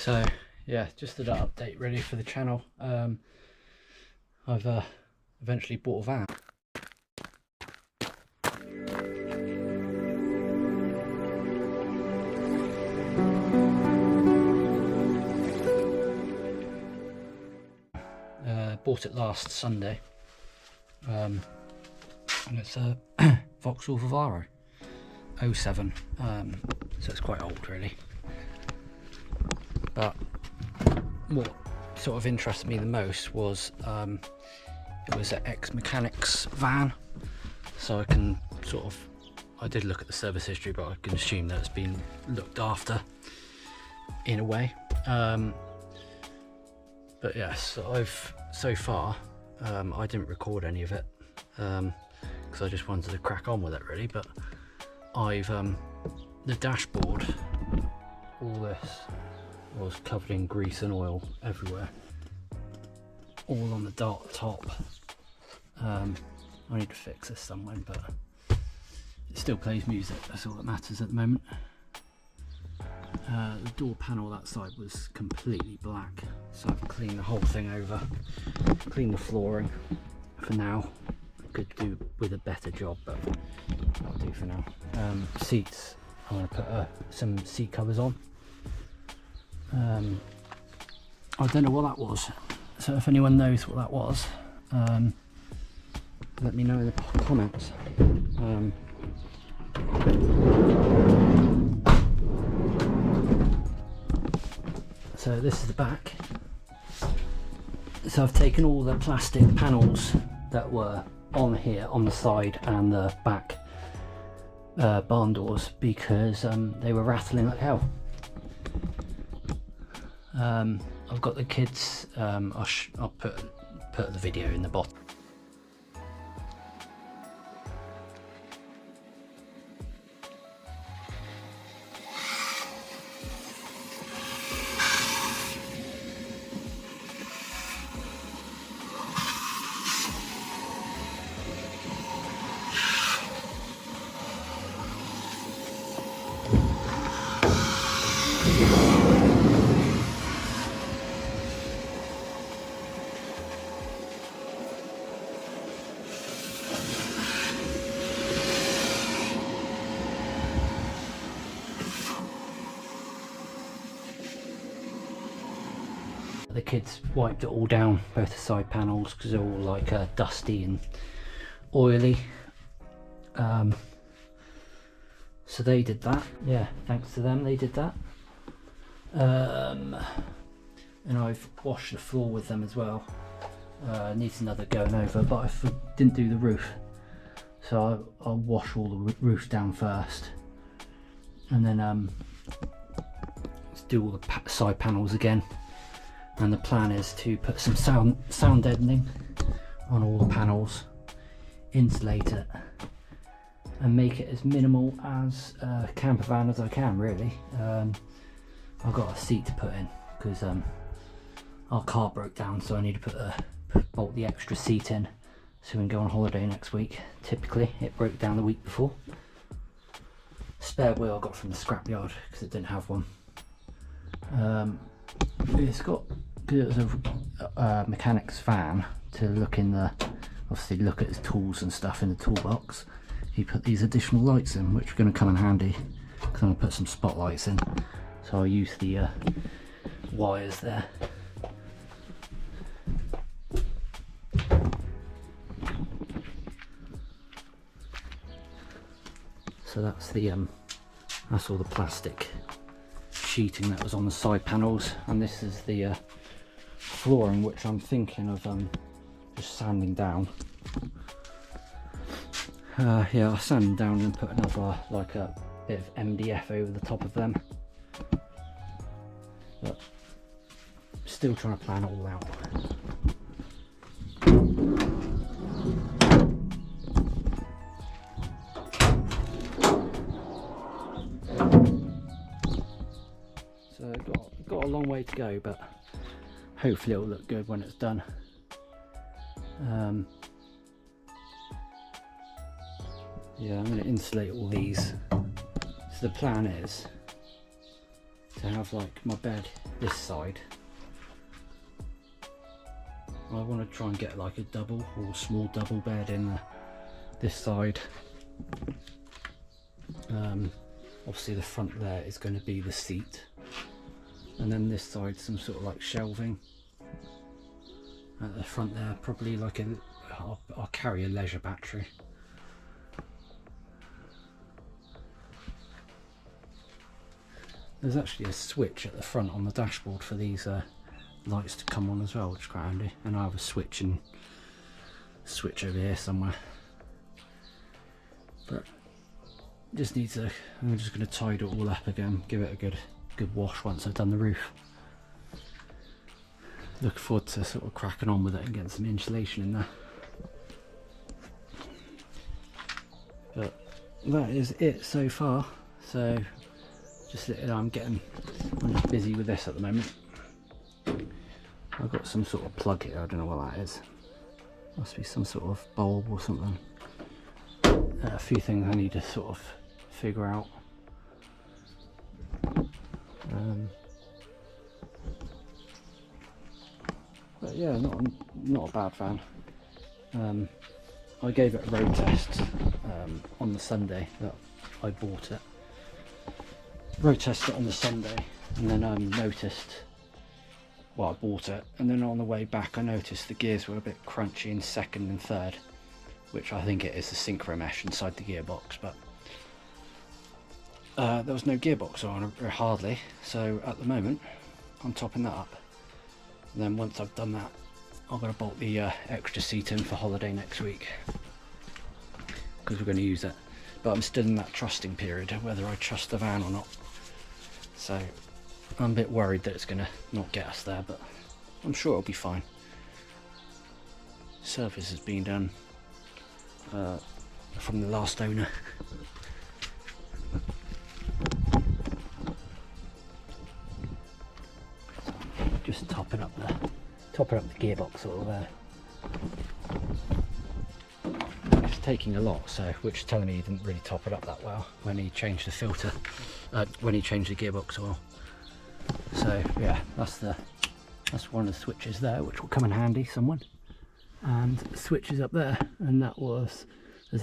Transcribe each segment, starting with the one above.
So yeah, just an update really for the channel. I've eventually bought a van. Bought it last Sunday, and it's a Vauxhall Vivaro 07, so it's quite old really. But what sort of interested me the most was it was an ex-mechanics van, so I can I did look at the service history, but I can assume that it's been looked after in a way. But yes, so far I didn't record any of it because I just wanted to crack on with it really. But the dashboard, all this was covered in grease and oil everywhere, all on the dark top. I need to fix this somewhere, but it still plays music, that's all that matters at the moment. The door panel that side was completely black, so I've cleaned the whole thing over, cleaned the flooring for now. I could do with a better job, but that'll do for now. Seats, I'm going to put some seat covers on. I don't know what that was, so if anyone knows what that was, let me know in the comments. So this is the back. So I've taken all the plastic panels that were on here, on the side and the back barn doors, because they were rattling like hell. I've got the kids, I'll put the video in the bottom. The kids wiped it all down, both the side panels, because they're all like dusty and oily. So they did that. Yeah, thanks to them they did that. And I've washed the floor with them as well. Needs another going over, but I didn't do the roof, so I'll wash all the roof down first, and then do all the side panels again. And the plan is to put some sound deadening on all the panels, insulate it, and make it as minimal as a camper van as I can really. I've got a seat to put in because our car broke down, so I need to bolt the extra seat in so we can go on holiday next week. Typically it broke down the week before. Spare wheel I got from the scrapyard because it didn't have one. It's got, because it was a mechanic's van, to look in the, obviously look at his tools and stuff in the toolbox. He put these additional lights in, which are going to come in handy because I'm going to put some spotlights in. So I'll use the wires there. So that's all the plastic sheeting that was on the side panels, and this is the flooring, which I'm thinking of just sanding down. Yeah, I'll sand them down and put another, like a bit of MDF over the top of them, but still trying to plan it all out. So got a long way to go, but hopefully it'll look good when it's done. Yeah, I'm going to insulate all these. So the plan is to have like my bed this side. I want to try and get like a double or small double bed in this side. Obviously the front there is going to be the seat, and then this side some sort of like shelving. At the front there probably like I'll carry a leisure battery. There's actually a switch at the front on the dashboard for these lights to come on as well, which is quite handy. And I have a switch over here somewhere. But just needs a. I'm just going to tidy it all up again, give it a good wash once I've done the roof. Looking forward to sort of cracking on with it and getting some insulation in there. But that is it so far. So just I'm just busy with this at the moment. I've got some sort of plug here, I don't know what that is. Must be some sort of bulb or something. A few things I need to sort of figure out. But yeah, not a bad fan. I gave it a road test on the Sunday that I bought it. Road test it on the Sunday, and then noticed, well, I bought it, and then on the way back I noticed the gears were a bit crunchy in second and third, which I think it is the synchro mesh inside the gearbox, but there was no gearbox on, or hardly, so at the moment I'm topping that up. And then once I've done that, I'm going to bolt the extra seat in for holiday next week, because we're going to use it. But I'm still in that trusting period, whether I trust the van or not. So I'm a bit worried that it's going to not get us there, but I'm sure it'll be fine. Service has been done from the last owner. Just topping up the gearbox all there. It's taking a lot, so which is telling me he didn't really top it up that well when he changed the filter, when he changed the gearbox oil. So yeah, that's one of the switches there, which will come in handy somewhere. And the switches up there, and there's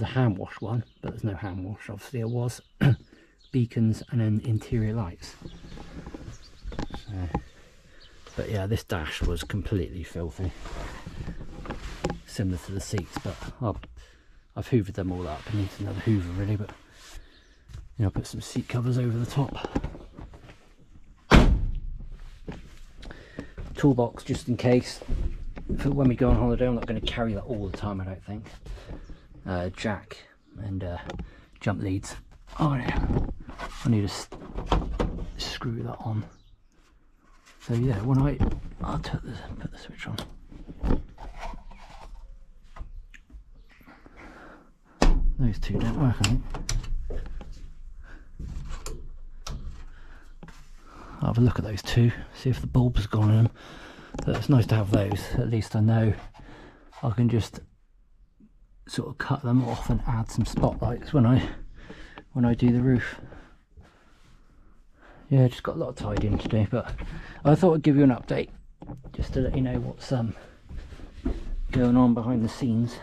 a hand wash one, but there's no hand wash. Obviously there was beacons and then interior lights. So, but yeah, this dash was completely filthy, similar to the seats, but I've hoovered them all up. It needs another hoover really, but you know, put some seat covers over the top. Toolbox just in case for when we go on holiday. I'm not going to carry that all the time, I don't think. Jack and jump leads. Oh yeah, I need to screw that on. So yeah, when I'll put the switch on. Those two don't work, I think. I'll have a look at those two, see if the bulb's gone in them. So it's nice to have those. At least I know I can just sort of cut them off and add some spotlights when I do the roof. Yeah, just got a lot of tidying to do, but I thought I'd give you an update just to let you know what's going on behind the scenes.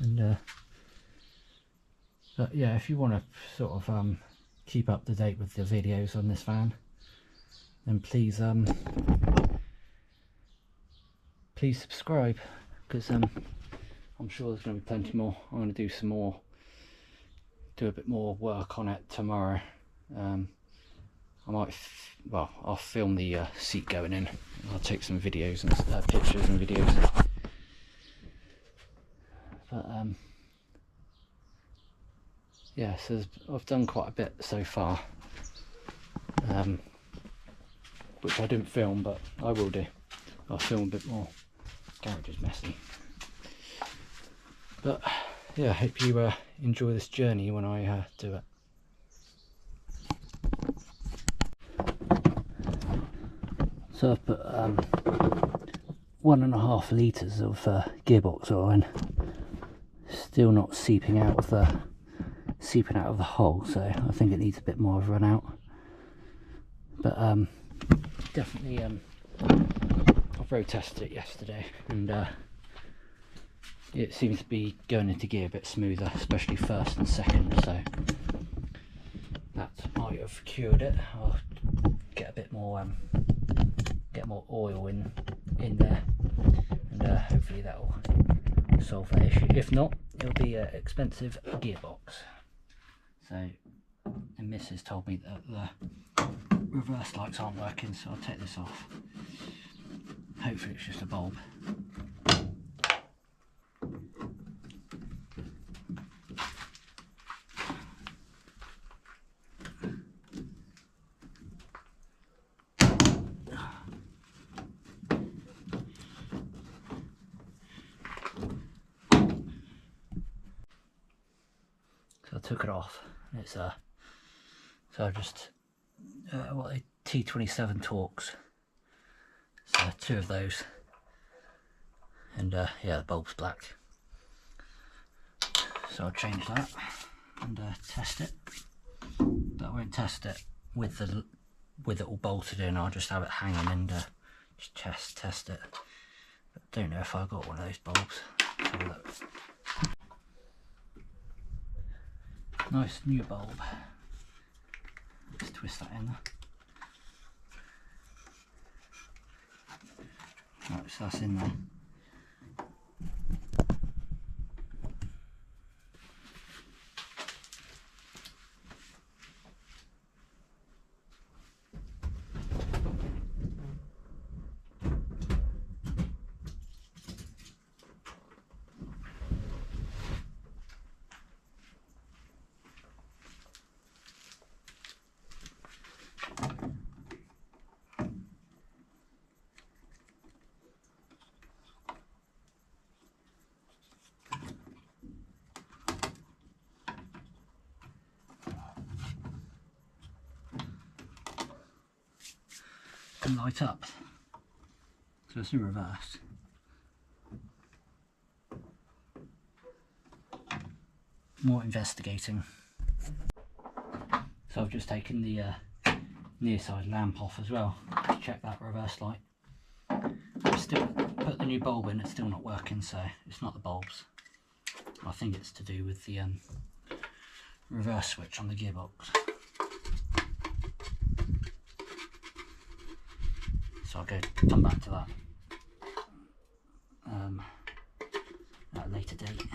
And but yeah, if you want to sort of keep up to date with the videos on this van, then please subscribe, because I'm sure there's going to be plenty more. I'm going to do a bit more work on it tomorrow. I might, I'll film the seat going in. I'll take some videos and pictures and videos. But yeah, so I've done quite a bit so far, which I didn't film, but I will do. I'll film a bit more. Garage is messy. But yeah, I hope you enjoy this journey when I do it. So I've put 1.5 litres of gearbox oil in. Still not seeping out of the seeping out of the hole, so I think it needs a bit more of a run out. But definitely I've road tested it yesterday, and it seems to be going into gear a bit smoother, especially first and second, so that might have cured it. I'll get a bit more get more oil in there, and hopefully that will solve that issue. If not, it'll be an expensive gearbox. So the missus told me that the reverse lights aren't working, so I'll take this off. Hopefully it's just a bulb. So I took it off. It's so I just what T27 Torx. So 2 of those, and yeah, the bulb's black. So I'll change that and test it. But I won't test it with it all bolted in. I'll just have it hanging and just test it. But I don't know if I got one of those bulbs. Let's have a look. Nice new bulb. Let's twist that in there. Right, so that's in there. And light up, so it's in reverse. More investigating. So I've just taken the near side lamp off as well to check that reverse light. I've still put the new bulb in, it's still not working, so it's not the bulbs. I think it's to do with the reverse switch on the gearbox. So I'll come back to that at a later date.